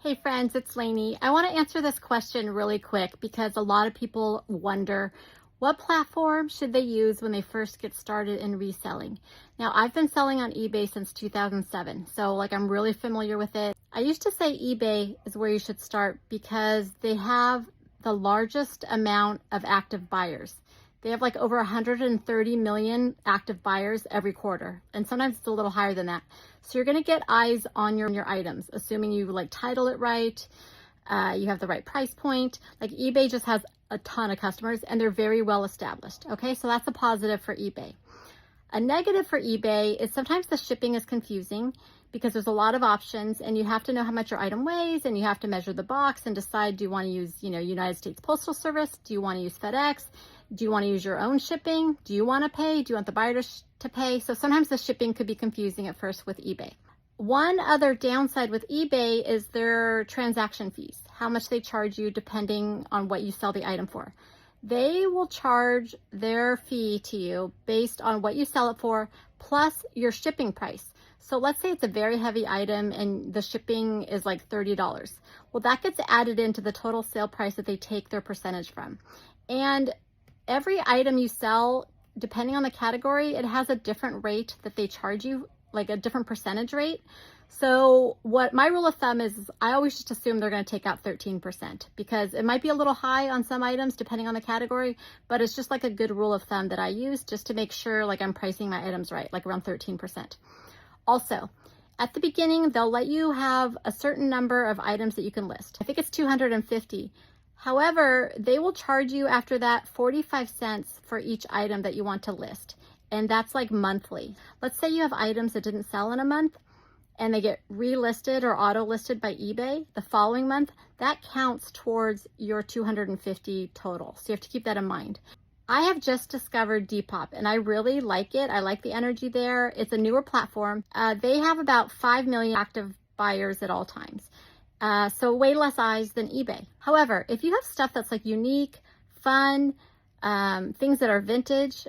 Hey friends, it's Lainey. I want to answer this question really quick because a lot of people wonder what platform should they use when they first get started in reselling. Now, I've been selling on eBay since 2007, so I'm really familiar with it. I used to say eBay is where you should start because they have the largest amount of active buyers. They have over 130 million active buyers every quarter, and sometimes it's a little higher than that. So you're going to get eyes on your items, assuming you title it right, you have the right price point. eBay just has a ton of customers and they're very well established. Okay, so that's a positive for eBay. A negative for eBay is sometimes the shipping is confusing because there's a lot of options and you have to know how much your item weighs and you have to measure the box and decide, do you want to use, United States Postal Service? Do you want to use FedEx? Do you want to use your own shipping? Do you want to pay? Do you want the buyer to pay? So sometimes the shipping could be confusing at first with eBay. One other downside with eBay is their transaction fees, how much they charge you depending on what you sell the item for. They will charge their fee to you based on what you sell it for plus your shipping price. So let's say it's a very heavy item and the shipping is $30. Well, that gets added into the total sale price that they take their percentage from. And every item you sell, depending on the category, it has a different rate that they charge you, a different percentage rate. So what my rule of thumb is I always just assume they're going to take out 13% because it might be a little high on some items depending on the category, but it's just a good rule of thumb that I use just to make sure I'm pricing my items right, around 13%. Also, at the beginning, they'll let you have a certain number of items that you can list. I think it's 250. However, they will charge you after that 45 cents for each item that you want to list. And that's monthly. Let's say you have items that didn't sell in a month and they get relisted or auto listed by eBay the following month. That counts towards your 250 total. So you have to keep that in mind. I have just discovered Depop and I really like it. I like the energy there. It's a newer platform. They have about 5 million active buyers at all times. So way less eyes than eBay. However, if you have stuff that's unique, fun, things that are vintage,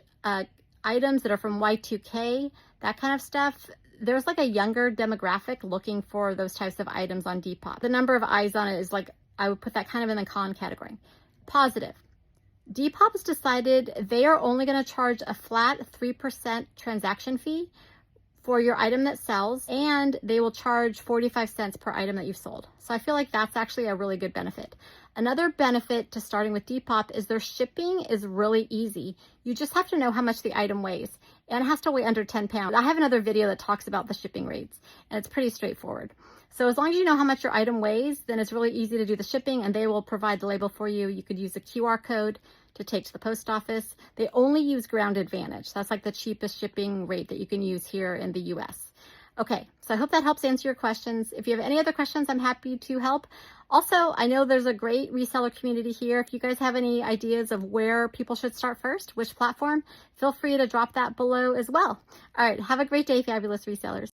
items that are from Y2K, that kind of stuff, there's a younger demographic looking for those types of items on Depop. The number of eyes on it is I would put that kind of in the con category. Positive. Depop has decided they are only going to charge a flat 3% transaction fee for your item that sells, and they will charge 45 cents per item that you've sold. So I feel that's actually a really good benefit. Another benefit to starting with Depop is their shipping is really easy. You just have to know how much the item weighs, and it has to weigh under 10 pounds. I have another video that talks about the shipping rates, and it's pretty straightforward. So as long as you know how much your item weighs, then it's really easy to do the shipping, and they will provide the label for you. You could use a QR code to take to the post office. They only use Ground Advantage. That's the cheapest shipping rate that you can use here in the US. Okay, so I hope that helps answer your questions. If you have any other questions, I'm happy to help. Also, I know there's a great reseller community here. If you guys have any ideas of where people should start first, which platform, feel free to drop that below as well. All right, have a great day, fabulous resellers.